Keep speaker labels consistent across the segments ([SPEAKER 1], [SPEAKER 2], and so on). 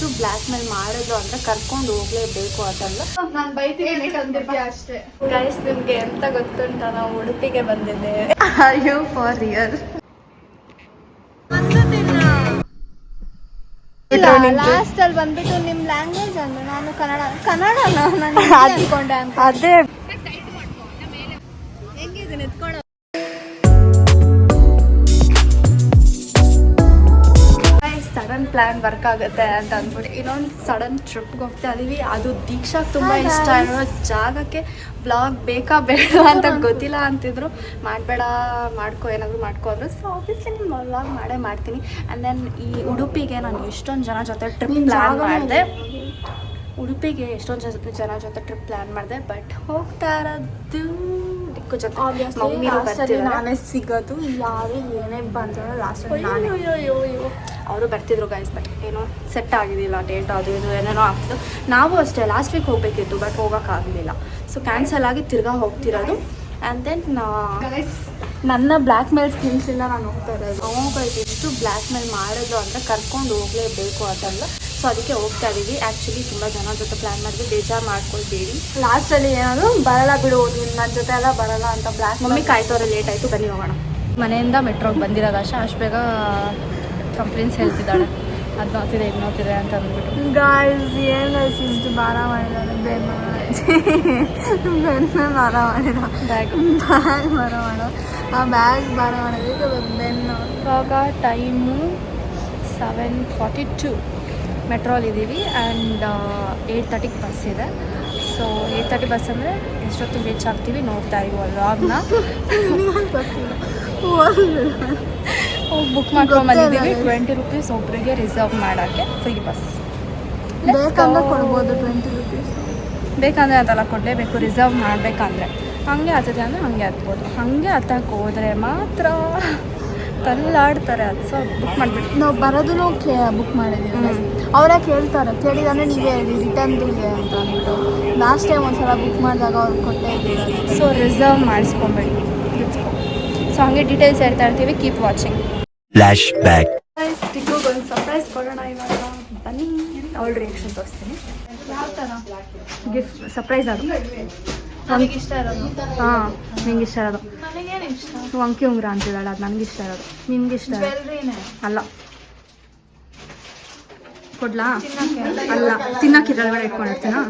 [SPEAKER 1] ಎಷ್ಟು ಬ್ಲ್ಯಾಕ್ ಮೇಲ್ ಮಾಡಿದ್ರು ಅಂದ್ರೆ ಕರ್ಕೊಂಡು ಹೋಗ್ಲೇಬೇಕು ಅದಲ್ಲ.
[SPEAKER 2] ನಾನು ಬೈತೀನಿ ಅಂದಿರ್ತೀಯ ಅಷ್ಟೇ.
[SPEAKER 1] ಗೈಸ್ ನಿಮ್ಗೆ ಎಂತ ಗೊತ್ತುಂಟ, ನಾವು ಉಡುಪಿಗೆ ಬಂದಿದ್ದೇವೆ. ಅಯ್ಯೋ ಫಾರ್ ರಿಯಲ್.
[SPEAKER 2] ಲಾಸ್ಟ್ ಅಲ್ಲಿ ಬಂದ್ಬಿಟ್ಟು ನಿಮ್ ಲ್ಯಾಂಗ್ವೇಜ್ ಅಂದ್ರೆ ನಾನು ಕನ್ನಡ ಅನ್ಕೊಂಡೆ ಅಂತ.
[SPEAKER 1] ಅದೇ
[SPEAKER 2] ಹೆಂಗಿದ್ದೀನಿ ಎತ್ಕೊಂಡು
[SPEAKER 1] ಸಡನ್ ಪ್ಲಾನ್ ವರ್ಕ್ ಆಗುತ್ತೆ ಅಂತ ಅಂದ್ಬಿಟ್ಟು ಇನ್ನೊಂದು ಸಡನ್ ಟ್ರಿಪ್ಗೆ ಹೋಗ್ತಾ ಇದೀವಿ. ಅದು ದೀಕ್ಷಾಗೆ ತುಂಬ ಇಷ್ಟ ಇರೋ ಜಾಗಕ್ಕೆ ವ್ಲಾಗ್ ಬೇಕಾ ಬೇಡ ಅಂತ ಗೊತ್ತಿಲ್ಲ ಅಂತಿದ್ರು. ಮಾಡಬೇಡ ಮಾಡ್ಕೊ ಏನಾದರೂ ಮಾಡ್ಕೊ ಅಂದರು. ಸೊ ಆಬ್ವಿಯಸ್ಲಿ ನಾನು ವ್ಲಾಗ್ ಮಾಡ್ತೀನಿ. ಆ್ಯಂಡ್ ದೆನ್ ಈ ಉಡುಪಿಗೆ ನಾನು ಎಷ್ಟೊಂದು ಜನ ಜೊತೆ ಟ್ರಿಪ್ ಪ್ಲ್ಯಾನ್ ಮಾಡಿದೆ. ಉಡುಪಿಗೆ ಎಷ್ಟೊಂದು ಜನ ಜೊತೆ ಟ್ರಿಪ್ ಪ್ಲ್ಯಾನ್ ಮಾಡಿದೆ. ಬಟ್ ಹೋಗ್ತಾ ಇರೋದು ಡಿಕ್ಕು ಜೊತೆ.
[SPEAKER 2] ನಾನೇ ಸಿಗೋದು ಯಾರು ಏನೇ ಬಂದ್ರು ಲಾಸ್ಟ್
[SPEAKER 1] ಅವರು ಬರ್ತಿದ್ರು ಗೈಸ್. ಬಟ್ ಏನೋ ಸೆಟ್ ಆಗಿದ್ದಿಲ್ಲ ಡೇಟ್, ಅದು ಇದು ಏನೇನೋ ಆಗ್ತಿತ್ತು. ನಾವು ಅಷ್ಟೇ ಲಾಸ್ಟ್ ವೀಕ್ ಹೋಗಬೇಕಿತ್ತು ಬಟ್ ಹೋಗೋಕ್ಕಾಗಲಿಲ್ಲ. ಸೊ ಕ್ಯಾನ್ಸಲ್ ಆಗಿ ತಿರ್ಗಾ ಹೋಗ್ತಿರೋದು. ಆ್ಯಂಡ್ ದೆನ್ ನನ್ನ ಬ್ಲ್ಯಾಕ್ ಮೇಲ್ ಸ್ಕಿಲ್ಸಿಂದ ನಾನು ಹೋಗ್ತಾ ಇರೋದು. ಹೋಗ್ಬೇಕು ಎಷ್ಟು ಬ್ಲ್ಯಾಕ್ ಮೇಲ್ ಮಾಡಿದ್ರು ಅಂದರೆ ಕರ್ಕೊಂಡು ಹೋಗಲೇಬೇಕು ಅದಲ್ಲ. ಸೊ ಅದಕ್ಕೆ ಹೋಗ್ತಾ ಇದ್ದೀವಿ. ಆ್ಯಕ್ಚುಲಿ ತುಂಬ ಜನ ಜೊತೆ ಪ್ಲ್ಯಾನ್ ಮಾಡಿದ್ವಿ, ಬೇಜಾರು ಮಾಡ್ಕೊಳ್ಬೇಡಿ.
[SPEAKER 2] ಲಾಸ್ಟಲ್ಲಿ ಏನಾದ್ರು ಬರಲ್ಲ ಬಿಡು ನನ್ನ ಜೊತೆ ಎಲ್ಲ ಬರಲ್ಲ ಅಂತ ಬ್ಲ್ಯಾಕ್
[SPEAKER 1] ಮಮ್ಮಿ ಕಾಯ್ತವ್ರೆ, ಲೇಟ್ ಆಯಿತು ಬನ್ನಿ ಹೋಗೋಣ. ಮನೆಯಿಂದ ಮೆಟ್ರೋಗೆ ಬಂದಿರೋದು ಅಷ್ಟು ಬೇಗ ಕಂಪ್ಲೇಂಟ್ಸ್ ಹೇಳ್ತಿದ್ದಾಳೆ. ಅದು ನೋಡ್ತಿದೆ ಇದು ನೋಡ್ತಿದೆ ಅಂತ ಅಂದ್ಬಿಟ್ಟು.
[SPEAKER 2] ಗಾಯ್ಸ್ ಏನು ಇಷ್ಟು ಭಾರ ಮಾಡಿದ್ದಾರೆ. ಬೆನ್ನ ಭಾರ ಮಾಡಿದ ಬ್ಯಾಗ್ ಭಾರ ಮಾಡೋ ಆ ಬ್ಯಾಗ್ ಭಾರ ಮಾಡೋದಕ್ಕೆ ಬೆನ್ನು.
[SPEAKER 1] ಇವಾಗ ಟೈಮು 7:42 ಮೆಟ್ರೋಲಿದ್ದೀವಿ. ಆ್ಯಂಡ್ 8:30ಗೆ ಬಸ್ ಇದೆ. ಸೊ 8:30 ಬಸ್ ಅಂದರೆ ಎಷ್ಟೊತ್ತು ರೀಚ್ ಆಗ್ತೀವಿ ನೋಡ್ತಾ ಇದ್ದೀವಿ ವ್ಲಾಗ್ನ. ಬುಕ್ ಮಾಡ್ಕೊಂಡು ಬಂದಿದ್ದೀವಿ. 20 ರೂಪೀಸ್ ಒಬ್ಬರಿಗೆ ರಿಸರ್ವ್ ಮಾಡೋಕ್ಕೆ ಫ್ರೀ ಬಸ್.
[SPEAKER 2] ಬೇಕಂದ್ರೆ ಕೊಡ್ಬೋದು 20 ರೂಪೀಸ್.
[SPEAKER 1] ಬೇಕಂದರೆ ಅದೆಲ್ಲ ಕೊಡಲೇಬೇಕು, ರಿಸರ್ವ್ ಮಾಡಬೇಕಂದ್ರೆ. ಹಾಗೆ ಹತ್ತದೆ ಅಂದರೆ ಹಾಗೆ ಹತ್ಬೋದು. ಹಾಗೆ ಹತ್ತಕ್ಕೆ ಹೋದರೆ ಮಾತ್ರ ತಲ್ಲಾಡ್ತಾರೆ. ಅದು ಸೊ ಬುಕ್ ಮಾಡಿಬಿಟ್ಟು
[SPEAKER 2] ನಾವು ಬರೋದನ್ನು ಬುಕ್ ಮಾಡಿದ್ದೀವಿ. ಅವರೇ ಕೇಳ್ತಾರೆ, ಕೇಳಿದಂದರೆ ನೀವೇ ಹೇಳಿ ರಿಟರ್ನ್ದು ಇದೆ ಅಂತ ಅಂದ್ಬಿಟ್ಟು. ಲಾಸ್ಟ್ ಟೈಮ್ ಒಂದು ಸಲ ಬುಕ್ ಮಾಡಿದಾಗ ಅವ್ರು ಕೊಟ್ಟೇ ಇದ್ದೀವಿ.
[SPEAKER 1] ಸೊ ರಿಸರ್ವ್ ಮಾಡಿಸ್ಕೊಬೇಡಿ. ಸೊ ಹಾಗೆ ಡೀಟೇಲ್ಸ್ ಹೇಳ್ತಾ ಇರ್ತೀವಿ. Keep watching.
[SPEAKER 3] Flash back.
[SPEAKER 1] ಟಿಕ್ಕೋಗೆ ಒಂದು ಸರ್ಪ್ರೈಸ್ ಕೊಡೋಣ ಇವಾಗ. ಬನ್ನಿ ಅವಳ ರಿಯಾಕ್ಷನ್ ತೋರಿಸ್ತೀನಿ.
[SPEAKER 2] ಯಾವ ಥರ
[SPEAKER 1] ಗಿಫ್ಟ್ ಸರ್ಪ್ರೈಸ್ ಅದು
[SPEAKER 2] ನನಗೆ ಇಷ್ಟ ಇರೋದು.
[SPEAKER 1] ಹಾಂ ನಿಂಗೆ ಇಷ್ಟ ಇರೋದು.
[SPEAKER 2] ನನಗೇನು ಇಷ್ಟ?
[SPEAKER 1] ಅಂಕಿ ಉಂಗುರ ಅಂತಿದ್ದಾಳೆ, ಅದು ನನಗೆ ಇಷ್ಟ ಇರೋದು. ನಿನ್ಗೆ ಇಷ್ಟ
[SPEAKER 2] ಜ್ಯುವೆಲ್ರಿನೇ
[SPEAKER 1] ಅಲ್ಲ. ಕೊಡ್ಲಾ? ಅಲ್ಲ, ತಿನ್ನಕ್ಕೆ ಇದ್ರೊಳಗಡೆ ಇಟ್ಕೊಂಡಿರ್ತೀನಾ?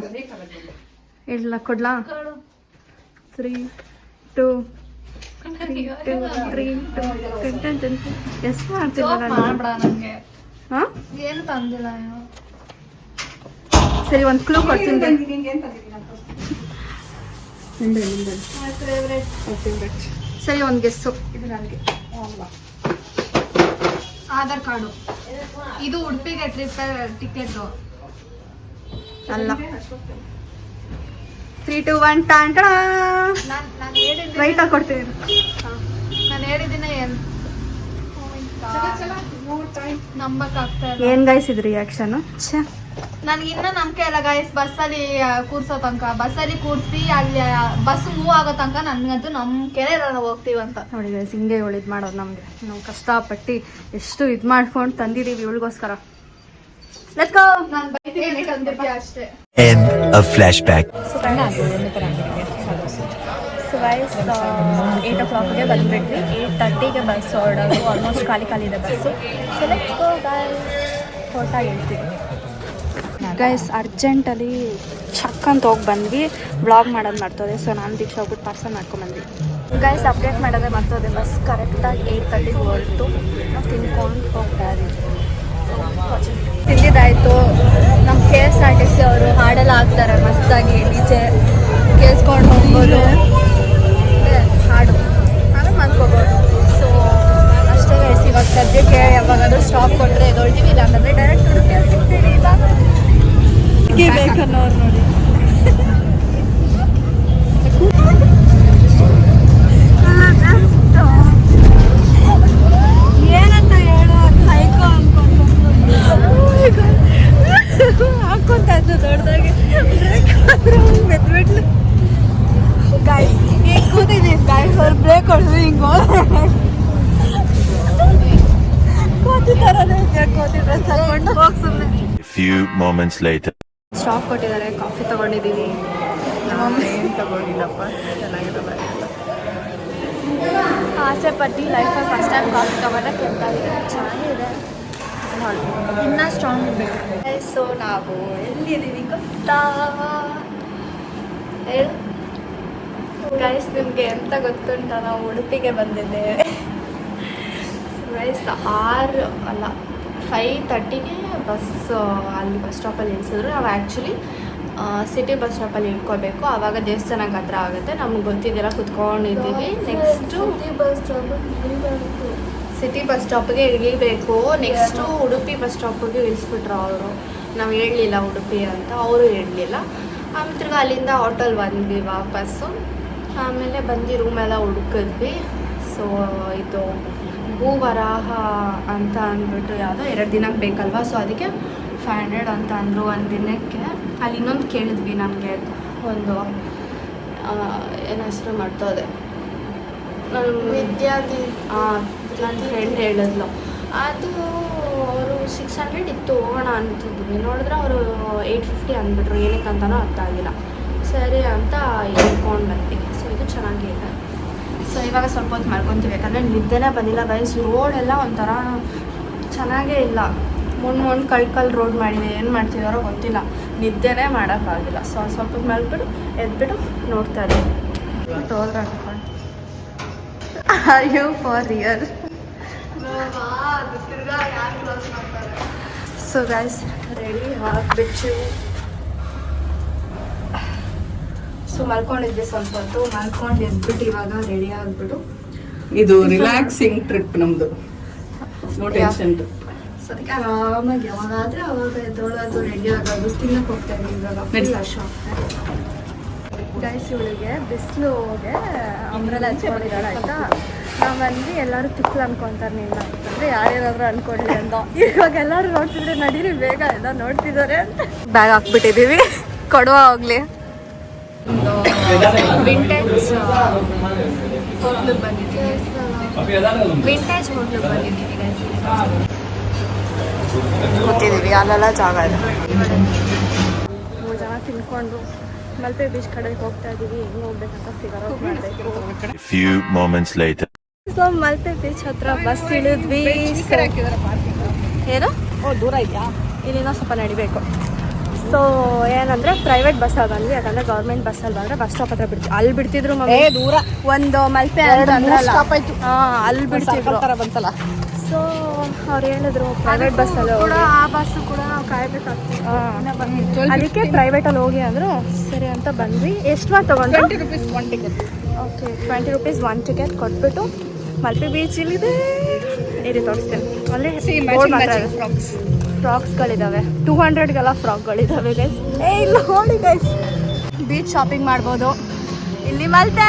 [SPEAKER 1] ಇಲ್ಲ ಕೊಡ್ಲಾ? 3, 2, 3 ಎಷ್ಟು ಮಾಡ್ತಿಲ್ಲ
[SPEAKER 2] ನನಗೆ.
[SPEAKER 1] ಹಾಂ
[SPEAKER 2] ಏನು ತಂದಿಲ್ಲ ನೀವು.
[SPEAKER 1] ಸರಿ ಒಂದು ಕ್ಲೂ ಕೊಡ್ತೀನಿ. ಸರಿ ಒಂದು ಗೆಸ್ಸು. ಇದು ನನಗೆ
[SPEAKER 2] ಆಧಾರ್ ಕಾರ್ಡು. ಇದು ಉಡುಪಿಗೆ ಟ್ರಿಪ್ ಟಿಕೆಟ್
[SPEAKER 1] ಅಲ್ಲ. 3, 2, 1 ಟಾಂಟ.
[SPEAKER 2] ನಾನು ಹೇಳಿದ್ದೀನಿ
[SPEAKER 1] ರೈಟ್ ಹಾಕೊಡ್ತೀನಿ.
[SPEAKER 2] ನಾನು ಹೇಳಿದ್ದೀನಿ ಏನು ನಂಬಕ್ಕಾಗ್ತಾ ಇಲ್ಲ.
[SPEAKER 1] ಏನು ಗೈಸ್ ಇದು ರಿಯಾಕ್ಷನು? ಛೇ,
[SPEAKER 2] ನನಗಿನ್ನ ನಂಬಿಕೆ ಇಲ್ಲ ಗೈಸ್. ಬಸ್ಸಲ್ಲಿ ಕೂರ್ಸೋ ತನಕ, ಬಸ್ಸಲ್ಲಿ ಕೂರಿಸಿ ಅಲ್ಲಿ ಬಸ್ ಮೂವ್ ಆಗೋ ತನಕ ನನಗಂತೂ ನಂಬಿಕೆನೇ ಇಲ್ಲ ನಾವು ಹೋಗ್ತೀವಂತ.
[SPEAKER 1] ನೋಡಿ ಗೈಸ್, ಹಿಂಗೆ ಇದು ಮಾಡೋದು ನಮಗೆ. ನಾವು ಕಷ್ಟಪಟ್ಟು ಎಷ್ಟು ಇದು ಮಾಡ್ಕೊಂಡು ತಂದಿದ್ದೀವಿ ಇವಳಿಗೋಸ್ಕರ. Let's go.
[SPEAKER 2] ನಾನು ಬೈತೀನಿ ತಂದಿರ್ತೀಯ ಅಷ್ಟೇ.
[SPEAKER 3] End of flashback.
[SPEAKER 1] So guys 8 o'clockಗೆ ಬಂದುಬಿಟ್ವಿ. 8:30ಗೆ ಬಸ್ ಹೊರಡೋದು. ಆಲ್ಮೋಸ್ಟ್ ಖಾಲಿ ಇದೆ bus. So let's go guys. ಹೊರಟ ಹೇಳ್ತೀವಿ ಗೈಸ್. ಅರ್ಜೆಂಟಲ್ಲಿ ಚಕ್ ಅಂತ ಹೋಗಿ ಬಂದ್ವಿ. ವ್ಲಾಗ್ ಮಾಡೋದು ಮಾಡ್ತೋದೆ. ಸೊ ನಾನು ದೀಕ್ಷಾ ಹೋಗ್ಬಿಟ್ಟು ಪಾರ್ಸಲ್ ಮಾಡ್ಕೊಂಡ್ಬಂದ್ವಿ. ಗೈಸ್ ಅಪ್ಡೇಟ್ ಮಾಡೋದೇ ಮಾಡ್ತೋದೆ. ಬಸ್ ಕರೆಕ್ಟಾಗಿ 8:30ಗೆ ಹೊರಟು ನಾವು ತಿನ್ಕೊಂಡು ಹೋಗ್ತಾ ಇದ್ದೀವಿ. ತಿಂದಿದ್ದಾಯಿತು. ನಮ್ಮ KSRTC ಅವರು ಹಾಡೆಲ್ಲ ಹಾಕ್ತಾರೆ ಮಸ್ತಾಗಿ. ಡಿಜೆ ಕೇಳಿಸ್ಕೊಂಡು ಹೋಗ್ಬೋದು, ಹಾಡು ಆಮೇಲೆ ಮಲ್ಕೋಬೋದು. ಸೊ ಅಷ್ಟೇ ಗೈಸ್. ಇವಾಗ ಸದ್ಯಕ್ಕೆ ಯಾವಾಗಾದ್ರೂ ಸ್ಟಾಪ್ ಕೊಟ್ಟರೆ ಎದೊಳ್ತೀವಿ, ಇಲ್ಲ ಅಂತಂದರೆ ಡೈರೆಕ್ಟ್ ಹುಡುಕಿ ಸಿಗ್ತೀವಿ. ಇಲ್ಲ ಬೇಕನ್ನೋರು ನೋಡಿ. ಏನಂತ ಹೇಳು, ಸೈಕೋ ಅನ್ಕೊಂಡು ಹಾಕೊಂತ ದೊಡ್ಡದಾಗಿ ಮೆದ್ಬಿಟ್ಲು. ಗಾಯ್ಸ್ ಈಗ ಕೂತಿದ್ದೀನಿ ಗಾಯ್ಸ್. ಅವ್ರು ಬ್ರೇಕ್ ಹೊಡೆದು ಹಿಂಗೆ ಕೋತಿ ಥರನೇ ಕೋತಿ ಡ್ರೆಸ್ ಹಾಕೊಂಡು ಹೋಗಿ ಸುಮ್ಮನೆ
[SPEAKER 3] few moments later.
[SPEAKER 1] ಸ್ಟಾಪ್ ಕೊಟ್ಟಿದ್ದಾರೆ, ಕಾಫಿ ತೊಗೊಂಡಿದ್ದೀವಿ.
[SPEAKER 2] ಏನು ತಗೊಂಡಿಲ್ಲಪ್ಪ, ಚೆನ್ನಾಗಿದೆ ಬರೆಯಲ್ಲ. ಆಸೆ ಪಟ್ಟು ಲೈಫಲ್ಲಿ ಫಸ್ಟ್ ಟೈಮ್ ಕಾಫಿ ತೊಗೊಂಡಕ್ಕೆ ಚೆನ್ನಾಗಿದೆ, ಇನ್ನೂ ಸ್ಟ್ರಾಂಗ್ ಇರಬೇಕು.
[SPEAKER 1] ಸೊ ನಾವು ಎಲ್ಲಿದ್ದೀವಿ ಗೊತ್ತಾ ಹೇಳು ಗೈಸ್? ನಿಮಗೆ ಎಂತ ಗೊತ್ತುಂಟ, ನಾವು ಉಡುಪಿಗೆ ಬಂದಿದ್ದೇವೆ. ಗೈಸ್ 5:30ಗೆ ಬಸ್ ಅಲ್ಲಿ ಬಸ್ ಸ್ಟಾಪಲ್ಲಿ ಇಳಿಸಿದ್ರು. ನಾವು ಆ್ಯಕ್ಚುಲಿ ಸಿಟಿ ಬಸ್ ಸ್ಟಾಪಲ್ಲಿ ಇಳ್ಕೋಬೇಕು, ಆವಾಗ ದೇವಸ್ಥಾನಕ್ಕೆ ಹತ್ರ ಆಗುತ್ತೆ. ನಮ್ಗೆ ಗೊತ್ತಿದ್ದೆಲ್ಲ ಕುತ್ಕೊಂಡಿದ್ದೀವಿ. ನೆಕ್ಸ್ಟು ಸಿಟಿ ಬಸ್ ಸ್ಟಾಪಿಗೆ ಇಳಿಬೇಕು. ನೆಕ್ಸ್ಟು ಉಡುಪಿ ಬಸ್ ಸ್ಟಾಪಿಗೆ ಇಳಿಸ್ಬಿಟ್ರು ಅವರು. ನಾವು ಹೇಳಲಿಲ್ಲ ಉಡುಪಿ ಅಂತ, ಅವರು ಹೇಳಲಿಲ್ಲ. ಆಮೇಲೆ ತಿರ್ಗಿ ಅಲ್ಲಿಂದ ಆಟೋಲ್ಲಿ ಬಂದ್ವಿ ವಾಪಸ್ಸು. ಆಮೇಲೆ ಬಂದು ರೂಮೆಲ್ಲ ಹುಡುಕಿದ್ವಿ. ಸೊ ಇದು ಭೂವರಾಹ ಅಂತ ಅಂದ್ಬಿಟ್ಟು ಯಾವುದೋ 2 ದಿನಕ್ಕೆ ಬೇಕಲ್ವಾ, ಸೊ ಅದಕ್ಕೆ 500 ಅಂತ ಅಂದರು ಒಂದು ದಿನಕ್ಕೆ. ಅಲ್ಲಿ ಇನ್ನೊಂದು ಕೇಳಿದ್ವಿ, ನಮಗೆ ಒಂದು ಏನು ಹೆಸರು ಮಾಡ್ತೋದೆ, ನನ್ನ ಫ್ರೆಂಡ್ ಹೇಳಿದ್ಲು. ಅದು ಅವರು 600 ಇತ್ತು, ಹೋಗೋಣ ಅಂತಿದ್ವಿ. ನೋಡಿದ್ರೆ ಅವರು 850 ಅಂದ್ಬಿಟ್ರು. ಏನಕ್ಕೆ ಅಂತಲೂ ಅರ್ಥ ಆಗಿಲ್ಲ. ಸರಿ ಅಂತ ಹೇಳ್ಕೊಂಡು ಬಂದ್ವಿ. ಸೊ ಇದು ಚೆನ್ನಾಗಿದೆ. ಸೊ ಇವಾಗ ಸ್ವಲ್ಪ ಹೊತ್ತು ಮಾಡ್ಕೊತೀವಿ, ಯಾಕಂದರೆ ನಿದ್ದೆನೇ ಬಂದಿಲ್ಲ ಗೈಸ್. ರೋಡೆಲ್ಲ ಒಂಥರ ಚೆನ್ನಾಗೇ ಇಲ್ಲ. ಮೊನ್ನೆ ಕಳ್ಕಲ್ ರೋಡ್ ಮಾಡಿದೆ, ಏನು ಮಾಡ್ತಿದ್ದಾರೋ ಗೊತ್ತಿಲ್ಲ. ನಿದ್ದೆನೇ ಮಾಡೋಕ್ಕಾಗಿಲ್ಲ. ಸೊ ಸ್ವಲ್ಪ ಹೊತ್ತು ಮಾಡ್ಬಿಟ್ಟು ಎದ್ಬಿಟ್ಟು ನೋಡ್ತಾ ಇದ್ದೀವಿ. Are you for real? So guys ready ಆಗಿಬಿಟ್ಟು ಸೊ ಮಲ್ಕೊಂಡಿದ್ದೆ ಸ್ವಲ್ಪ ಹೊತ್ತು. ಮಲ್ಕೊಂಡು ಎದ್ಬಿಟ್ಟು ಇವಾಗ ರೆಡಿ ಆಗಿಬಿಟ್ಟು
[SPEAKER 4] ಇದು ರಿಲ್ಯಾಕ್ಸಿಂಗ್ ಟ್ರಿಪ್ ನಮ್ದು, ನೋ ಟೆನ್ಷನ್.
[SPEAKER 1] ಸೊ ಅದಕ್ಕೆ ಆರಾಮಾಗಿ ಯಾವಾಗಾದರೆ ಅವಾಗ ಎದ್ದೊಳೋದು, ರೆಡಿ ಆಗೋದು, ತಿನ್ನಕ್ಕೆ ಹೋಗ್ತಾ ಇದ್ದೀವಿ ಇವಾಗ. ಫುಲ್ ರಶ್ ಆಗ್ತಾರೆ ಗೈಸ್. ಇವಳಿಗೆ ಬಿಸಿಲುಗೆ ಅಂಬ್ರೆಲ್ಲ ಹಚ್ಕೊಂಡಿದ್ದಾಳೆ ಆಯಿತಾ. ನಾವು ಬಂದು ಎಲ್ಲರೂ ತಿಕ್ಲು ಅನ್ಕೊತಾರೆ ನಿನ್ನ ಅಂತಂದರೆ ಯಾರೇನಾದರೂ ಅನ್ಕೊಳ್ಳಿ ಅಂತ. ಇವಾಗ ಎಲ್ಲರೂ ನೋಡ್ತಿದ್ರೆ ನಡೀರಿ ಬೇಗ ಎಲ್ಲ ನೋಡ್ತಿದ್ದಾರೆ ಅಂತ ಬ್ಯಾಗ್ ಹಾಕ್ಬಿಟ್ಟಿದ್ದೀವಿ. ಕೊಡುವ ಹೋಗ್ಲಿ. ವಿಂಟೇಜ್ ಹೋಟ್ಲಿಗೆ ಬಂದಿದ್ದೀವಿ. ವಿಂಟೇಜ್ ಹೋಟ್ಲಿಗೆ ಬಂದಿದ್ದೀವಿ ಗೈಸ್. ಕೂತಿದ್ದೀವಿ, ಅಲ್ಲೆಲ್ಲ ಜಾಗ ಇದೆ. 3 ಜನ ತಿನ್ಕೊಂಡು ಮಲ್ಪೆ ಬೀಚ್ ಕಡೆಗೆ ಹೋಗ್ತಾ ಇದ್ದೀವಿ. ಹೆಂಗೆ ಹೋಗ್ಬೇಕಂತ ಫಿಗರ್ ಔಟ್ ಮಾಡಬೇಕು.
[SPEAKER 3] Few moments later.
[SPEAKER 1] So Malpe beach ಹತ್ರ ಬಸ್ ಇಳಿದ್ವಿ. ಏನು
[SPEAKER 4] ದೂರ ಇದೆಯಾ?
[SPEAKER 1] ಇಲ್ಲಿಂದ ಸ್ವಲ್ಪ ನಡಿಬೇಕು. ಸೊ ಏನಂದರೆ ಪ್ರೈವೇಟ್ ಬಸ್ಸಲ್ಲಿ ಬಂದ್ವಿ, ಯಾಕಂದರೆ ಗೌರ್ಮೆಂಟ್ ಬಸ್ಸಲ್ಲಿ ಬಂದರೆ ಬಸ್ ಸ್ಟಾಪ್ ಹತ್ರ ಬಿಡ್ತೀವಿ. ಅಲ್ಲಿ ಬಿಡ್ತಿದ್ರು ಮಮ್ಮಿ,
[SPEAKER 4] ದೂರ
[SPEAKER 1] ಒಂದು ಮಲ್ಪೆ ಅಂತ
[SPEAKER 4] ಸ್ಟಾಪ್ ಆಯ್ತು.
[SPEAKER 1] ಅಲ್ಲಿ ಬಿಡ್ತಿದ್ರು.
[SPEAKER 4] ಬಂತಲ್ಲ.
[SPEAKER 1] ಸೊ ಅವ್ರು ಹೇಳಿದ್ರು ಪ್ರೈವೇಟ್ ಬಸ್ಸಲ್ಲಿ ಕೂಡ, ಆ ಬಸ್ಸು ಕೂಡ ನಾವು ಕಾಯ್ಬೇಕಾಗ್ತದೆ. ಅದಕ್ಕೆ ಪ್ರೈವೇಟಲ್ಲಿ ಹೋಗಿ ಅಂದರು. ಸರಿ ಅಂತ ಬಂದ್ವಿ. ಎಷ್ಟು ತೊಗೊಂಡ್ರು?
[SPEAKER 4] 20 rupees 1 ticket.
[SPEAKER 1] Okay 20 rupees 1 ticket ಕೊಟ್ಬಿಟ್ಟು ಮಲ್ಪೆ ಬೀಚ್ ಇಲ್ಲಿದೆ. ಇರಿ ತೋರಿಸ್ತೀನಿ. ಅಲ್ಲಿ ಫ್ರಾಕ್ಸ್ಗಳಿದ್ದಾವೆ. 200ಗೆಲ್ಲ ಫ್ರಾಕ್ಗಳಿದ್ದಾವೆ ಗೈಸ್. ಇಲ್ಲ ನೋಡಿ ಗೈಸ್, ಬೀಚ್ ಶಾಪಿಂಗ್ ಮಾಡ್ಬೋದು ಇಲ್ಲಿ ಮಲ್ಪೆ.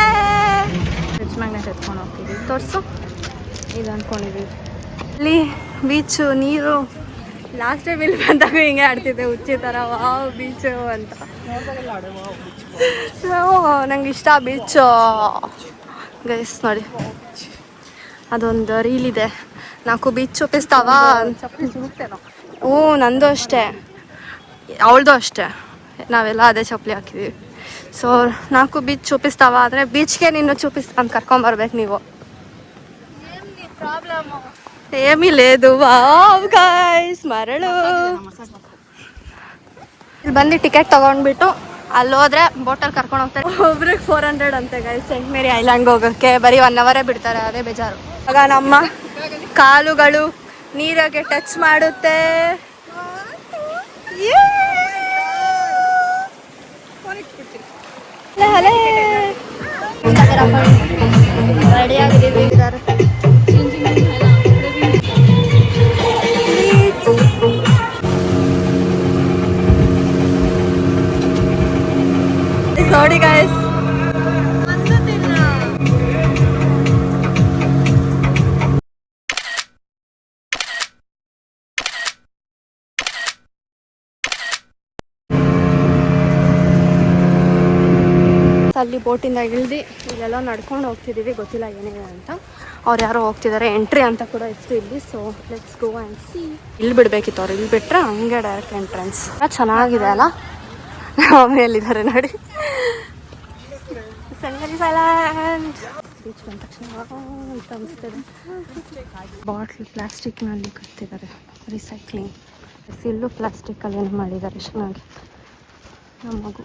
[SPEAKER 1] ಫ್ರಿಡ್ಜ್ ಮ್ಯಾಗ್ನೆಟ್ ಎತ್ಕೊಂಡು ಹೋಗ್ತೀವಿ. ತೋರಿಸು, ಇದು ಅಂದ್ಕೊಂಡಿದ್ದೀವಿ. ಇಲ್ಲಿ ಬೀಚು, ನೀರು. ಲಾಸ್ಟ್ ಟೈಮ್ ಇಲ್ಲಿ ಬಂದಾಗ ಹಿಂಗೆ ಆಡ್ತಿದ್ದೆ ಹುಚ್ಚಿ ಥರ, ವಾವ್ ಬೀಚು ಅಂತ. ನಂಗೆ ಇಷ್ಟ ಬೀಚು ಗೈಸ್. ನೋಡಿ ಅದೊಂದು ರೀಲ್ ಇದೆ, 4 ಬೀಚ್ ಚೂಪಿಸ್ತಾವ. ಹ್ಞೂ, ನಂದು ಅಷ್ಟೇ, ಅವಳದು ಅಷ್ಟೇ. ನಾವೆಲ್ಲ ಅದೇ ಚಪ್ಪಲಿ ಹಾಕಿದ್ದೀವಿ. ಸೊ 4 ಬೀಚ್ ಚೂಪಿಸ್ತಾವ. ಆದರೆ ಬೀಚ್ಗೆ ನೀನು ಅಂತ ಕರ್ಕೊಂಬರ್ಬೇಕು ನೀವು. ఏమీ లేదు. ವಾವ್ ಗೈಸ್, ಮರಳು. ಇಲ್ಲಿ ಬಂದು ಟಿಕೆಟ್ ತೊಗೊಂಡ್ಬಿಟ್ಟು ಅಲ್ಲಿ ಹೋದ್ರೆ ಬೋಟಲ್ಲಿ ಕರ್ಕೊಂಡು ಹೋಗ್ತಾರೆ. ಒಬ್ರಿಗೆ 400 ಅಂತೆ ಗೈಸ್, ಸೆಂಟ್ ಮೇರಿ ಐಲ್ಯಾಂಡ್ಗೆ ಹೋಗೋಕ್ಕೆ. ಬರೀ 1 ಅವರೇ ಬಿಡ್ತಾರೆ, ಅದೇ ಬೇಜಾರು. ಆಗ ನಮ್ಮ ಕಾಲುಗಳು ನೀರಿಗೆ ಟಚ್ ಮಾಡುತ್ತೆ. ರೆಡಿಯಾಗಿದ್ದೀವಿ. ನೋಡಿ ಗೈಸ್, ಅಲ್ಲಿ ಬೋಟಿಂದ ಇಳಿದು ಇಲ್ಲೆಲ್ಲ ನಡ್ಕೊಂಡು ಹೋಗ್ತಿದ್ದೀವಿ. ಗೊತ್ತಿಲ್ಲ ಏನೇನು ಅಂತ. ಅವ್ರು ಯಾರೋ ಹೋಗ್ತಿದ್ದಾರೆ, ಎಂಟ್ರಿ ಅಂತ ಕೂಡ ಇತ್ತು ಇಲ್ಲಿ. So let's go and C. ಇಲ್ಲಿ ಬಿಡಬೇಕಿತ್ತು ಅವ್ರು, ಇಲ್ಲಿ ಬಿಟ್ಟರೆ ಹಂಗೆ ಡೈರೆಕ್ಟ್ ಎಂಟ್ರೆನ್ಸ್. ಚೆನ್ನಾಗಿದೆ ಅಲ್ಲ, ಆಮೇಲಿದ್ದಾರೆ ನೋಡಿ ಸಂಗರಿ ಸೈಲ್ಯಾಂಡ್. ಬೀಚ್ ಬಂದ ತಕ್ಷಣ ಅಂತ ಅನಿಸ್ತದೆ. ಬಾಟ್ಲ್ ಪ್ಲಾಸ್ಟಿಕ್ನಲ್ಲಿ ಕಟ್ತಿದ್ದಾರೆ, ರಿಸೈಕ್ಲಿಂಗ್. ಇಲ್ಲೂ ಪ್ಲಾಸ್ಟಿಕ್ಕಲ್ಲಿ ಏನು ಮಾಡಿದ್ದಾರೆ ಚೆನ್ನಾಗಿ. ನಮ್ಮ ಮಗು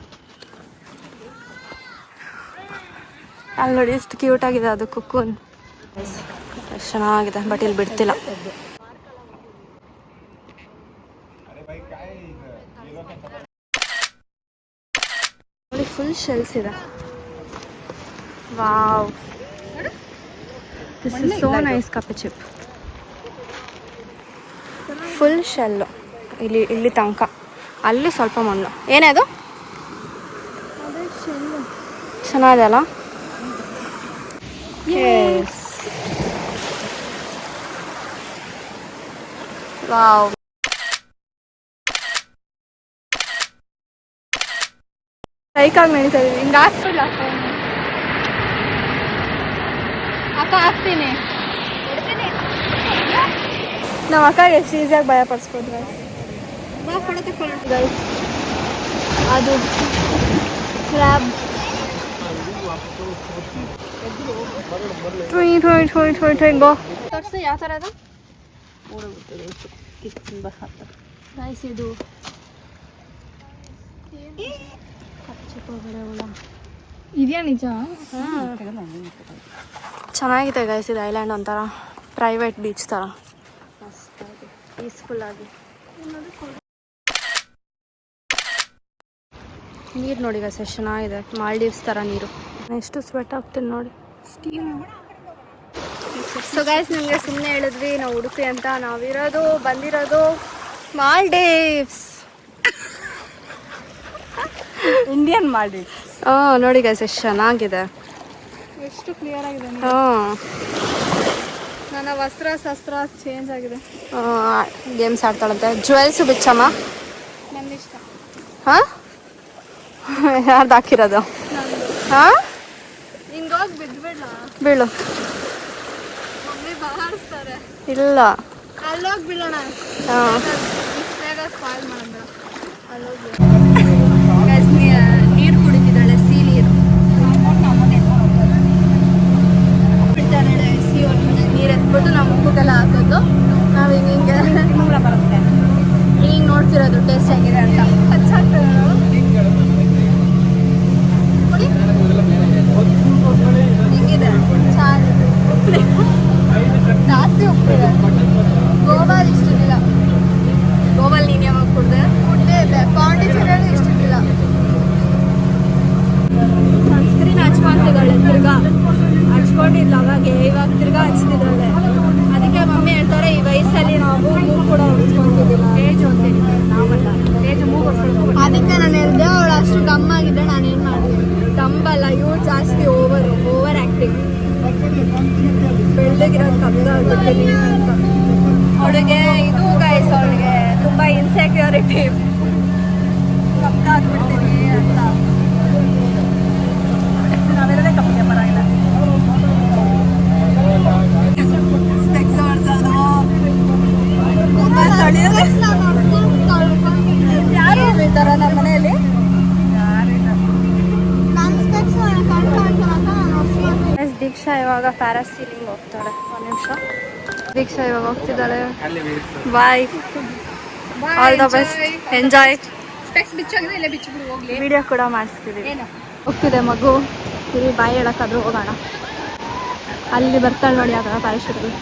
[SPEAKER 1] ಅಲ್ಲಿ ನೋಡಿ ಎಷ್ಟು ಕ್ಯೂಟ್ ಆಗಿದೆ ಅದು ಕುಕ್ಕೂನ್, ಎಷ್ಟು ಚೆನ್ನಾಗಿದೆ. ಬಟ್ ಇಲ್ಲಿ ಬಿಡ್ತಿಲ್ಲ. ನೋಡಿ ಫುಲ್ ಶೆಲ್ಸ್ ಇದೆ. Wow, this is so nice. ಕಪ್ಪೆ ಚಿಪ್ ಫುಲ್ ಶೆಲ್ಲು, ಇಲ್ಲಿ ತನಕ. ಅಲ್ಲಿ ಸ್ವಲ್ಪ ಮಣ್ಣು. ಏನೇ ಅದು ಚೆನ್ನಾಗಿದೆ ಅಲ್ಲ. ವಾವ್, ಕೈಕಾಗಿ ನಡೀತಾ ಇದೀವಿ. ಹಿಂಗೆ ಹಾಕ್ಬಿಡ್ಲ ಅಕ್ಕ? ಹಾಕ್ತೀನಿ. ನಮ್ಮ ಅಕ್ಕಗೆ ಎಷ್ಟು ಈಸಿಯಾಗಿ ಭಯ ಪಡಿಸ್ಬೋದು ಗೈಸ್. ಅದು ಕ್ರ್ಯಾಬ್ ಗೋ ತೋರಿಸು ಯಾವ ಥರ ಅದು. ನೈಸ್. ಇದು
[SPEAKER 2] ಇದೆಯಾ ನಿಜ?
[SPEAKER 1] ಚೆನ್ನಾಗಿದೆ ಗೈಸ್. ಇದು ಐಲ್ಯಾಂಡ್ ಒಂಥರ ಪ್ರೈವೇಟ್ ಬೀಚ್ ಥರ ಮಸ್ತಾಗಿ ಪೀಸ್ಫುಲ್ ಆಗಿ. ನೀರು ನೋಡಿ ಗೈಸ್ ಎಷ್ಟು ಚೆನ್ನಾಗಿದೆ, ಮಾಲ್ಡೀವ್ಸ್ ಥರ ನೀರು. ಎಷ್ಟು ಸ್ವೆಟ್ ಆಗ್ತೀನಿ ನೋಡಿ. ಸೊ ಗೈಸ್, ನಿಮಗೆ ಸುಮ್ಮನೆ ಹೇಳಿದ್ವಿ ನಾವು ಉಡುಪಿ ಅಂತ. ಬಂದಿರೋದು ಮಾಲ್ಡೀವ್ಸ್,
[SPEAKER 4] ಇಂಡಿಯನ್ ಮಾಡಿ.
[SPEAKER 1] ನೋಡಿ ಗೈಸ್ ಎಷ್ಟು ಚೆನ್ನಾಗಿದೆ,
[SPEAKER 2] ಎಷ್ಟು ಕ್ಲಿಯರ್ ಆಗಿದೆ. ನನ್ನ ಶಸ್ತ್ರ ಚೇಂಜ್ ಆಗಿದೆ.
[SPEAKER 1] ಗೇಮ್ಸ್ ಆಡ್ತಾಳಂತೆ. ಜ್ಯುವೆಲ್ಸು ಬಿಚ್ಚಮ್ಮ.
[SPEAKER 2] ನನ್ನ ಇಷ್ಟ.
[SPEAKER 1] ಹಾಂ, ಯಾರ್ದು ಹಾಕಿರೋದು? ಹಾಂ,
[SPEAKER 2] ಹಿಂಗೋಗಿ ಬಿದ್ಬಿಡ್ಲ?
[SPEAKER 1] ಬೀಳು.
[SPEAKER 2] ಮಮ್ಮಿ ಬಾರಿಸ್ತಾರೆ.
[SPEAKER 1] ಇಲ್ಲ,
[SPEAKER 2] ಅಲ್ಲೋಗಿ ಬೀಳೋಣ.
[SPEAKER 1] ಹಾಂ,
[SPEAKER 2] ಸ್ಪಾಯ್ಲ್ ಮಾಡ್ಬೇಡ. ಅಲ್ಲೋಗಿ
[SPEAKER 1] ನೀರು ಕುಡಿತಿದ್ದಾಳೆ, ಸಿಹಿ ನೀರು. ಬಿಡ್ತಾಳೆ ಸಿಹಿ ನೀರು ಎತ್ಬಿಟ್ಟು ನಾವು ಮುಖಕ್ಕೆಲ್ಲ ಹಾಕೋದು. ನಾವು ಹಿಂಗೆ ಬರುತ್ತೆ. ಹಿಂಗೆ ನೋಡ್ತಿರೋದು ಟೇಸ್ಟ್ ಹೆಂಗಿದೆ ಅಂತ. ಹಚ್ಚಾಗ್ತದೆ ಹಿಂಗಿದೆ, ಚೆನ್ನಾಗಿದೆ. ಜಾಸ್ತಿ ಉಪ್ಪಿದೆ. ಗೋವಾಲ್ ಇಷ್ಟಿಲ್ಲ. ಗೋವಾಲ್ ನೀನು ಯಾವಾಗ ಕುಡ್ದೆ ಇಲ್ಲ. ಪಾಂಡಿಚೇರಿಯಲ್ಲಿ ಇಷ್ಟಿಲ್ಲ. ಸನ್ಸ್ಕ್ರೀನ್ ಹಚ್ಕೊಂತಿದ್ದಾಳೆ, ತಿರ್ಗಾ ಹಚ್ಕೊಂಡಿದ್ಲ ಅವಾಗೆ, ಇವಾಗ ತಿರ್ಗಾ ಹಚ್ತಿದ್ದಾಳೆ. ಅದಕ್ಕೆ ಮಮ್ಮಿ ಹೇಳ್ತಾರೆ ಈ ವಯಸ್ಸಲ್ಲಿ ನಾವು ಮೂಗು ಕೂಡ ಹೊಡ್ಸ್ಕೊಂತಿದ್ದಿಲ್ಲ. ಏಜ್ ಹೋಗ್ತೀನಿ ನಾವಲ್ಲ, ಏಜ್ ಮೂಗು ಹೊಡ್ಸ್ಕೊಂಡು. ಅದಕ್ಕೆ ನಾನು ಹೇಳಿದೆ, ಅವಳು ಅಷ್ಟು ಗಮ್ ಆಗಿದ್ದೆ, ನಾನೇನು ಮಾಡಿದೆ. ಗಂಬಲ್ಲ, ಇವ್ರು ಜಾಸ್ತಿ ಓವರ್ ಆ್ಯಕ್ಟಿಂಗ್. ಬೆಳ್ಳಗಿರೋ ಕಬ್ಬಾಗ್ಬಿಡ್ತೀನಿ ಅಂತ ಅವಳಿಗೆ. ಇದು ಗೈಸ್, ಅವಳಿಗೆ ತುಂಬ ಇನ್ಸೆಕ್ಯೂರಿಟಿ. ಕಬ್ಬಾಗ್ಬಿಡ್ತೀನಿ ಅಂತ. ನಾವೆಲ್ಲೇ ಕಪ್ಪಿಗೆ ಪರವಾಗಿಲ್ಲ. ಸ್ಪೆಕ್ಸ್ ಹೊಡ್ಸೋದು, ಯಾರು ಇದ್ದಾರ ನಮ್ಮ ಮನೆಯಲ್ಲಿ? ದೀಕ್ಷಾ ಇವಾಗ ಪ್ಯಾರಾಸೀಲಿಂಗ್ ಹೋಗ್ತಾಳೆ. ಒಂದು ನಿಮಿಷ. ದೀಕ್ಷಾ ಇವಾಗ ಹೋಗ್ತಿದ್ದಾಳೆ. Bye, all the best, enjoy. Video ಕೂಡ ಮಾಡಿಸ್ತಿದ್ದೀವಿ. ಹೋಗ್ತಿದೆ ಮಗು. ತಿರುಗಿ ಬಾಯಿ ಹೇಳಕ್ಕಾದ್ರೂ ಹೋಗೋಣ. ಅಲ್ಲಿ ಬರ್ತಾಳೆ ನೋಡಿ ಆ ಥರ ಪ್ಯಾರಾಶೂಟ್ಗಳು.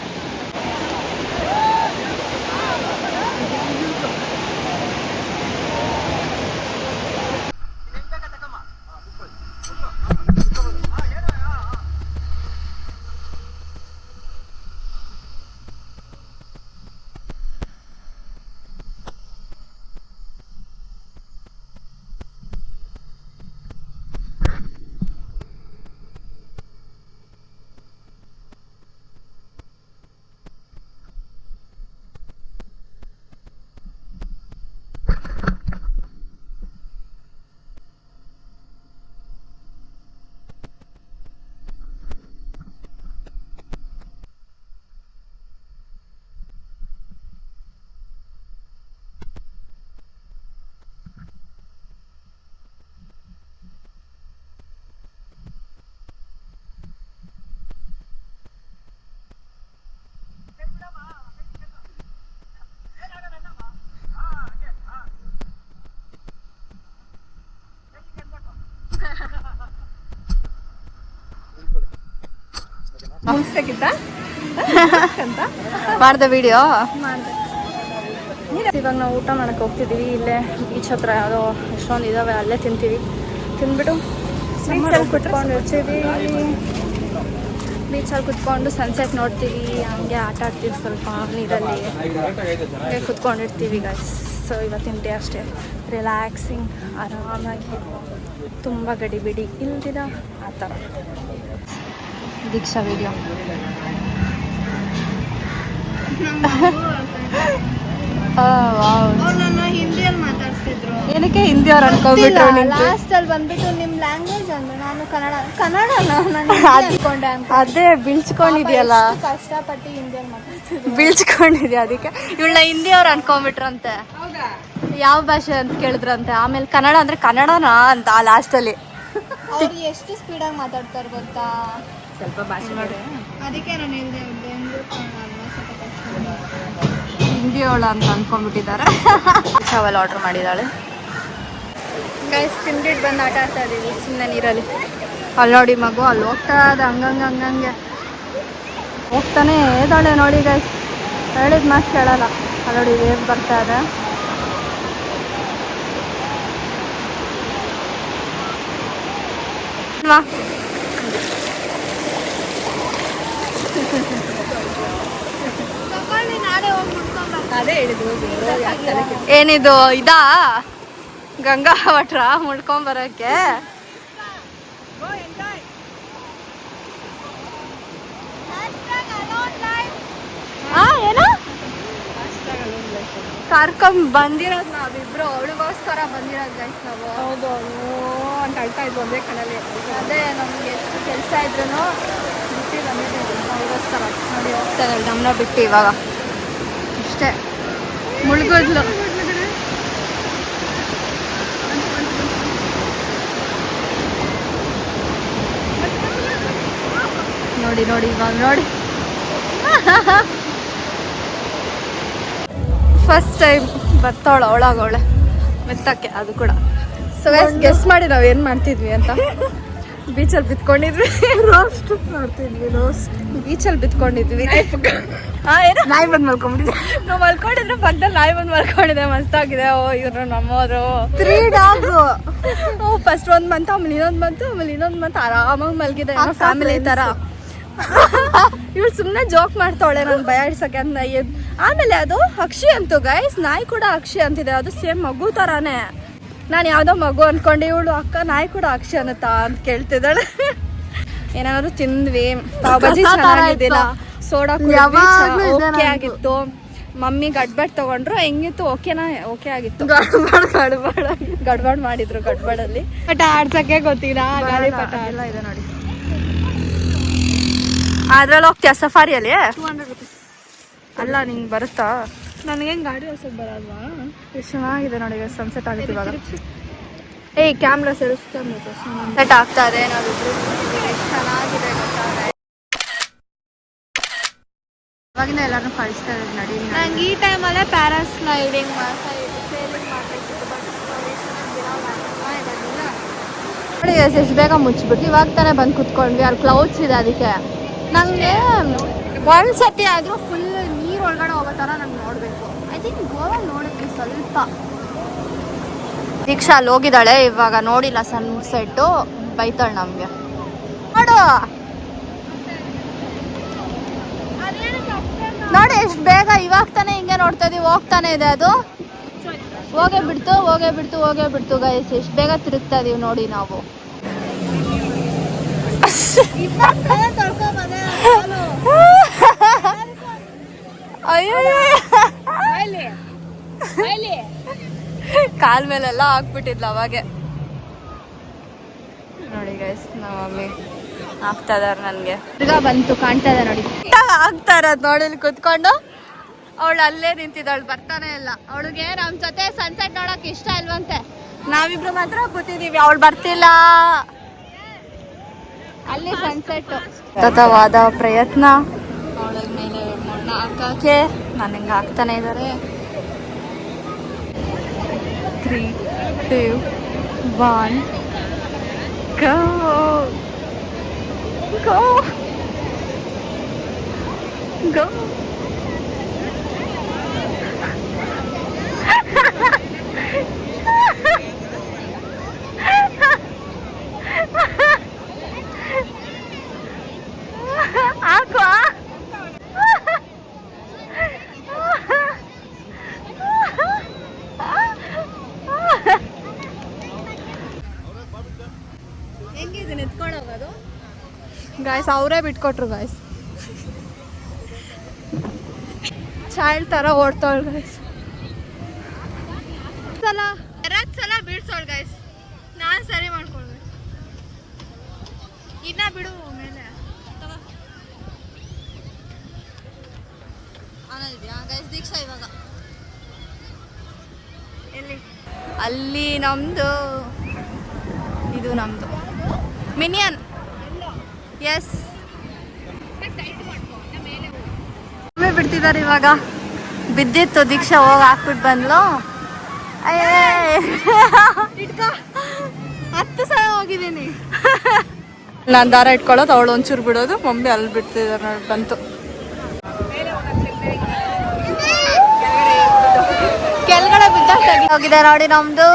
[SPEAKER 4] ಮುಗಿಸ್ಬೇಕಿತ್ತ ಅಂತ
[SPEAKER 1] ಮಾಡ್ದೆ ವಿಡಿಯೋ.
[SPEAKER 2] ಮಾಡಿದೆ.
[SPEAKER 1] ಇವಾಗ ನಾವು ಊಟ ಮಾಡಕ್ಕೆ ಹೋಗ್ತಿದ್ದೀವಿ. ಇಲ್ಲೇ ಬೀಚ್ ಹತ್ರ ಯಾವುದೋ ಎಷ್ಟೊಂದು ಇದ್ದಾವೆ, ಅಲ್ಲೇ ತಿಂತೀವಿ. ತಿಂದ್ಬಿಟ್ಟು ಬೀಚಲ್ಲಿ ಕುತ್ಕೊಂಡು ಇರ್ತೀವಿ. ಬೀಚಲ್ಲಿ ಕುತ್ಕೊಂಡು ಸನ್ಸೆಟ್ ನೋಡ್ತೀವಿ, ಹಂಗೆ ಆಟ ಆಡ್ತೀವಿ ಸ್ವಲ್ಪ ನೀರಲ್ಲಿ, ಹಂಗೆ ಕುತ್ಕೊಂಡಿರ್ತೀವಿ ಗೈಸ್. ಸೊ ಇವತ್ತಿನ ಡೇ ಅಷ್ಟೇ ರಿಲ್ಯಾಕ್ಸಿಂಗ್, ಆರಾಮಾಗಿ, ತುಂಬ ಗಡಿಬಿಡಿ ಇಲ್ದಿರ ಆ ಥರ. ದೀಕ್ಷಾ ವಿಡಿಯೋ
[SPEAKER 2] ನನ್ನ ಹಿಂದಿಯಲ್ಲಿ ಮಾತಾಡ್ತಿದ್ರು.
[SPEAKER 1] ಏನಕ್ಕೆ ಹಿಂದಿ ಅವ್ರು ಅನ್ಕೊಂಡ್ಬಿಟ್ರು ನಿಂತು?
[SPEAKER 2] ಲಾಸ್ಟ್ ಅಲ್ಲಿ ಬಂದ್ಬಿಟ್ಟು ನಿಮ್ ಲ್ಯಾಂಗ್ವೇಜ್ ಅಂದ್ರೆ ನಾನು ಕನ್ನಡ ಅನ್ಕೊಂಡೆ ಅಂತ.
[SPEAKER 1] ಅದೇ ಬೀಳ್ಸ್ಕೊಂಡಿದ್ಯಲ್ಲ,
[SPEAKER 2] ಕಷ್ಟಪಟ್ಟು ಹಿಂದಿಯಲ್ಲಿ ಮಾತಾಡ್ತಿದ್ರು.
[SPEAKER 1] ಬೀಳ್ಸ್ಕೊಂಡಿದ್ಯಾ, ಅದಕ್ಕೆ ಇವಳನ್ನ ಹಿಂದಿ ಅವ್ರು ಅನ್ಕೊಂಡ್ಬಿಟ್ರಂತೆ. ಯಾವ ಭಾಷೆ ಅಂತ ಕೇಳಿದ್ರಂತೆ. ಆಮೇಲೆ ಕನ್ನಡ ಅಂದ್ರೆ ಕನ್ನಡನಾ ಅಂತ ಲಾಸ್ಟಲ್ಲಿ.
[SPEAKER 2] ಅವ್ರು ಎಷ್ಟು ಸ್ಪೀಡಾಗಿ ಮಾತಾಡ್ತಾರೆ ಗೊತ್ತಾ?
[SPEAKER 4] ಸ್ವಲ್ಪ ಭಾಷೆ ಮಾಡಿ.
[SPEAKER 2] ಅದಕ್ಕೆ ನಾನು ಹಿಂದೆ ಬೆಂಗಳೂರು
[SPEAKER 1] ಹಿಂದಿ ಅವಳ ಅಂತ ಅನ್ಕೊಂಡ್ಬಿಟ್ಟಿದ್ದಾರೆ. ಚಾವಲ್ ಆರ್ಡರ್ ಮಾಡಿದ್ದಾಳೆ ಗೈಸ್. ತಿಂದಿಟ್ಟು ಬಂದು ಆಟ ಆಡ್ತಾ ಇದ್ದೀವಿ ಸುಮ್ಮನೆ ನೀರಲ್ಲಿ. ಅಲ್ಲಿ ನೋಡಿ ಮಗು ಅಲ್ಲಿ ಹೋಗ್ತಾ ಇದೆ, ಹಂಗಂಗೆ ಹೋಗ್ತಾನೆ ಇದ್ದಾಳೆ ನೋಡಿ ಗೈಸ್. ಹೇಳಿದ ಮಾತು ಕೇಳಲ್ಲ. ಅಲ್ಲಿ ನೋಡಿ ವೇವ್ ಬರ್ತಾ ಇದೆ.
[SPEAKER 4] ಅದೇ ಹೇಳಿದ್ರು
[SPEAKER 1] ಏನಿದು ಇದಾ ಗಂಗಾ ವಟ್ರ ಮುಡ್ಕೊಂಬರಕ್ಕೆ? ಏನು ಕರ್ಕೊಂಡ್ ಬಂದಿರೋದು ನಾವಿಬ್ರು, ಅವಳಿಗೋಸ್ಕರ ಬಂದಿರೋದು ಗೈಸ್ ನಾವು.
[SPEAKER 4] ಹೌದು ಅಂತ ಅಳ್ತಾ ಇದ್ವು ಒಂದೇ ಕಣ್ಣಲ್ಲಿ.
[SPEAKER 1] ಅದೇ ನಮ್ಗೆ ಎಷ್ಟು ಕೆಲಸ ಇದ್ರು ಬಿಟ್ಟು ಬಂದಿದ್ದೀವಿ ಅವಳಿಗೋಸ್ಕರ. ನೋಡಿ ಹೋಗ್ತಾ ಇದ್ದಾಳೆ ನಮ್ಮನ್ನ ಬಿಟ್ಟು ಇವಾಗ. ಅಷ್ಟೇ ಮುಳುಗೋದ್ಲು. ನೋಡಿ ನೋಡಿ ಇವಾಗ ನೋಡಿ. ಫಸ್ಟ್ ಟೈಮ್ ಬರ್ತಾವಳ ಅವಳಾಗವಳೆ ಮೆತ್ತಕ್ಕೆ, ಅದು ಕೂಡ. ಸೊ ಗೆಸ್ ಮಾಡಿ ನಾವು ಏನು ಮಾಡ್ತಿದ್ವಿ ಅಂತ. ಬೀಚಲ್ಲಿ ಬಿತ್ಕೊಂಡಿದ್ವಿ, ರೋಸ್ಟ್ ಮಾಡ್ತಿದ್ವಿ. ರೋಸ್ಟ್ ಬೀಚಲ್ಲಿ ಬಿತ್ಕೊಂಡಿದ್ವಿ.
[SPEAKER 4] ನಾಯಿ ಬಂದು ಮಲ್ಕೊಂಡ್ಬಿಟ್ಟಿದ್ದೆ.
[SPEAKER 1] ನಾವು ಮಲ್ಕೊಂಡಿದ್ರೆ ಪಕ್ಕದಲ್ಲಿ ನಾಯಿ ಬಂದು ಮಲ್ಕೊಂಡಿದೆ. ಮಸ್ತಾಗಿದೆ. ಓ ಇವರು ನಮ್ಮವರು
[SPEAKER 2] 3 ಡಾಗ್.
[SPEAKER 1] ಫಸ್ಟ್ ಒಂದು ಬಂತು, ಆಮೇಲೆ ಇನ್ನೊಂದು ಬಂತು ಆರಾಮಾಗಿ ಮಲ್ಗಿದೆ ಫ್ಯಾಮಿಲಿ ಥರ. ಇವಳು ಸುಮ್ಮನೆ ಜೋಕ್ ಮಾಡ್ತಾವಳೆ ನಾನು ಭಯ ಇಡ್ಸಕ್ಕೆ ಅಂತ. ಆಮೇಲೆ ಅದು ಅಕ್ಷಿ ಅಂತು ಗೈಸ್. ನಾಯಿ ಕೂಡ ಅಕ್ಷಿ ಅಂತಿದೆ, ಅದು ಸೇಮ್ ಮಗು ಥರಾನೇ. ನಾನು ಯಾವುದೋ ಮಗು ಅಂದ್ಕೊಂಡು ಇವಳು ಅಕ್ಕ ನಾಯಿ ಕೂಡ ಅಕ್ಷಿ ಅನ್ನತ್ತಾ ಅಂತ ಕೇಳ್ತಿದ್ದಾಳೆ. ಏನಾದ್ರು ತಿಂದ್ವಿ. ಪಾವ್ ಭಾಜಿ ಚೆನ್ನಾಗಿದ್ದಿಲ್ಲ, ಸೋಡಾ ಓಕೆ ಆಗಿತ್ತು. ಮಮ್ಮಿ ಗಡ್ಬಡ್ ತಗೊಂಡ್ರು, ಹೆಂಗಿತ್ತು? ಓಕೆ ಆಗಿತ್ತು. ಗಡ್ಬಡ್ ಮಾಡಿದ್ರು. ಗಡ್ಬಡಲ್ಲಿ
[SPEAKER 2] ಪಟ ಆಡ್ಸಕ್ಕೆ ಗೊತ್ತಿಲ್ಲ, ಗಾಳಿ ಪಟ
[SPEAKER 1] ಎಲ್ಲ ಇದೆ ನೋಡಿ. ಅದ್ರಲ್ಲಿ ಹೋಗ್ತೀಯ ಸಫಾರಿಯಲ್ಲಿ?
[SPEAKER 2] 200 rupees.
[SPEAKER 1] ಅಲ್ಲ ನಿಂಗೆ ಬರುತ್ತಾ?
[SPEAKER 2] ನನಗೇನು ಗಾಡಿ ಹೊಸಕ್ಕೆ ಬರಲ್ವಾ?
[SPEAKER 1] ಎಷ್ಟು ಚೆನ್ನಾಗಿದೆ ನೋಡಿ. ಸನ್ಸೆಟ್ ಆಗುತ್ತೆ ಇವಾಗ.
[SPEAKER 2] ಏಯ್ ಕ್ಯಾಮ್ರಾ ಸೆಲ್ಫ್ ಕ್ಯಾಮ್ರಾ
[SPEAKER 1] ಸೆಟ್ ಆಗ್ತಾ ಇದೆ. ನಾವಿಬ್ರು ಎಷ್ಟು ಚೆನ್ನಾಗಿದೆ ಗೊತ್ತಾ? ಇವಾಗಿಂದ ಎಲ್ಲಾರನ್ನೂ ಕಳಿಸ್ತಾ ಇದ್ದಾರೆ ನಡಿ.
[SPEAKER 2] ನಂಗೆ ಈ ಟೈಮಲ್ಲೇ ಪ್ಯಾರಾಸ್ಲೈಡಿಂಗ್ ಸೇಲಿಂಗ್ ಮಾಡಬೇಕಿತ್ತು, ಬಟ್
[SPEAKER 1] ನೋಡಿ ಎಷ್ಟು ಬೇಗ ಮುಚ್ಚಿಬಿಟ್ಟು ಇವಾಗ ತಾನೇ ಬಂದು ಕುತ್ಕೊಂಡ್ವಿ. ಅಲ್ಲಿ ಕ್ಲೌಡ್ಸ್ ಇದೆ, ಅದಕ್ಕೆ ನನಗೆ ಒಂದ್ಸತಿ ಆದರೂ ಫುಲ್ ನೀರು ಒಳಗಡೆ ಹೋಗೋ ಥರ ನಂಗೆ ನೋಡಬೇಕು. ಐ ಥಿಂಕ್ ಗೋವಾ ನೋಡಿದ್ವಿ ಸ್ವಲ್ಪ. ದೀಕ್ಷಾ ಅಲ್ಲಿ ಹೋಗಿದ್ದಾಳೆ, ಇವಾಗ ನೋಡಿಲ್ಲ ಸನ್ಸೆಟ್ಟು, ಬೈತಾಳೆ ನಮಗೆ. ನೋಡು ನೋಡಿ ಎಷ್ಟು ಬೇಗ ಇವಾಗ ತಾನೇ ಹಿಂಗೆ ನೋಡ್ತಾ ಇದೀವಿ, ಹೋಗ್ತಾನೆ ಇದೆ ಅದು. ಹೋಗೇ ಬಿಡ್ತು ಗೈಸ್. ಎಷ್ಟು ಬೇಗ ತಿರುಗ್ತಾ ಇದೀವಿ ನೋಡಿ ನಾವು. ಅಯ್ಯೋ ಕಾಲ್ ಮೇಲೆಲ್ಲ ಹಾಕ್ಬಿಟ್ಟಿದ್ಲು ಅವಾಗೆ. ನೋಡಿ ಗೈಸ್ ನಮ್ಮ ಮಮ್ಮಿ ಆಗ್ತಾ ಇದಾರೆ. ನನಗೆ ತಿರ್ಗಾ ಬಂತು, ಕಾಣ್ತಾ ಇದೆ ನೋಡಿ. ಆಗ್ತಾ ಇರೋದು ನೋಡಿ ಇಲ್ಲಿ ಕುತ್ಕೊಂಡು. ಅವಳು ಅಲ್ಲೇ ನಿಂತಿದ್ದಾಳು, ಬರ್ತಾನೆ ಇಲ್ಲ. ಅವಳಿಗೆ ನಮ್ಮ ಜೊತೆ ಸನ್ಸೆಟ್ ನೋಡಕ್ ಇಷ್ಟ ಇಲ್ವಂತೆ. ನಾವಿಬ್ರು ಮಾತ್ರ ಕೂತಿದೀವಿ, ಅವಳು ಬರ್ತಿಲ್ಲ. ಅಲ್ಲಿ ಸನ್ಸೆಟ್. ಸತತವಾದ ಪ್ರಯತ್ನ ಅವಳ ಮೇಲೆ ಮಣ್ಣು ಹಾಕಕ್ಕೆ ನನಗೆ ಹಾಕ್ತಾನೆ ಇದ್ದಾರೆ. 3, 2, 1 ಗೋ. ಗೋ ಹಾಕುವ
[SPEAKER 4] ಹೆಂಗಿದೆ ಎತ್ಕೊಂಡೋಗೋದು?
[SPEAKER 1] ಗಾಯ್ಸ್ ಅವರೇ ಬಿಟ್ಕೊಟ್ರು ಗಾಯ್ಸ್. ಚೈಲ್ಡ್ ಥರ ಓಡ್ತಾವಳು ಗಾಯ್ಸ್. ಸಲ ಬೀಳ್ಸೋಳು ಗಾಯ್ಸ್. ನಾನು ಸರಿ ಮಾಡ್ಕೊಳ್ಬೇಕು. ಇನ್ನ ಬಿಡು ಮೇಲೆ ಅನ್ನೋದಿದ್ಯಾ ಗಾಯ್ಸ್. ದೀಕ್ಷಾ ಇವಾಗ ಎಲ್ಲಿ? ಅಲ್ಲಿ ನಮ್ಮದು, ಇದು ನಮ್ಮದು ಮಿನಿಯನ್. ಎಸ್ ಬಿಡ್ತಿದ್ದಾರೆ ಇವಾಗ. ಬಿದ್ದಿತ್ತು, ದೀಕ್ಷಾ ಹೋಗಿ ಹಾಕ್ಬಿಟ್ಟು ಬಂದ್ಲು. 10 ಸಲ ಹೋಗಿದ್ದೀನಿ ನಾನು. ದಾರ ಇಟ್ಕೊಳ್ಳೋದು, ಅವಳು ಒಂಚೂರು ಬಿಡೋದು, ಮಮ್ಮಿ ಅಲ್ಲಿ ಬಿಡ್ತಿದ್ದಾರೆ ನೋಡಿ. ಬಂತು ಕೆಳಗಡೆ ಬಿದ್ದಾಗ ಹೋಗಿದೆ ನೋಡಿ ನಮ್ದು.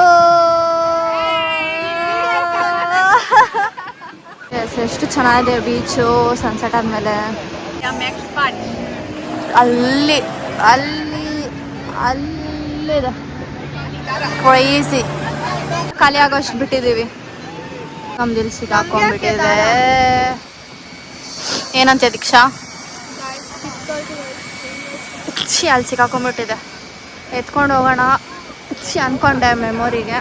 [SPEAKER 1] ಎಷ್ಟು ಚೆನ್ನಾಗಿದೆ ಬೀಚು ಸನ್ಸೆಟ್ ಆದ್ಮೇಲೆ. ಅಲ್ಲಿ ಅಲ್ಲಿ ಅಲ್ಲಿದೆ ಕ್ರೇಜಿ. ಖಾಲಿ ಆಗೋಷ್ಟು ಬಿಟ್ಟಿದ್ದೀವಿ. ನಮ್ದು ಇಲ್ಲಿ ಸಿಗಾಕೊಂಡ್ಬಿಟ್ಟಿದೆ. ಏನಂತೆ ದೀಕ್ಷಾ? ಅಲ್ಲಿ ಸಿಗಾಕೊಂಡ್ಬಿಟ್ಟಿದೆ. ಎತ್ಕೊಂಡು ಹೋಗೋಣ ಅನ್ಕೊಂಡೆ ಮೆಮೊರಿಗೆ.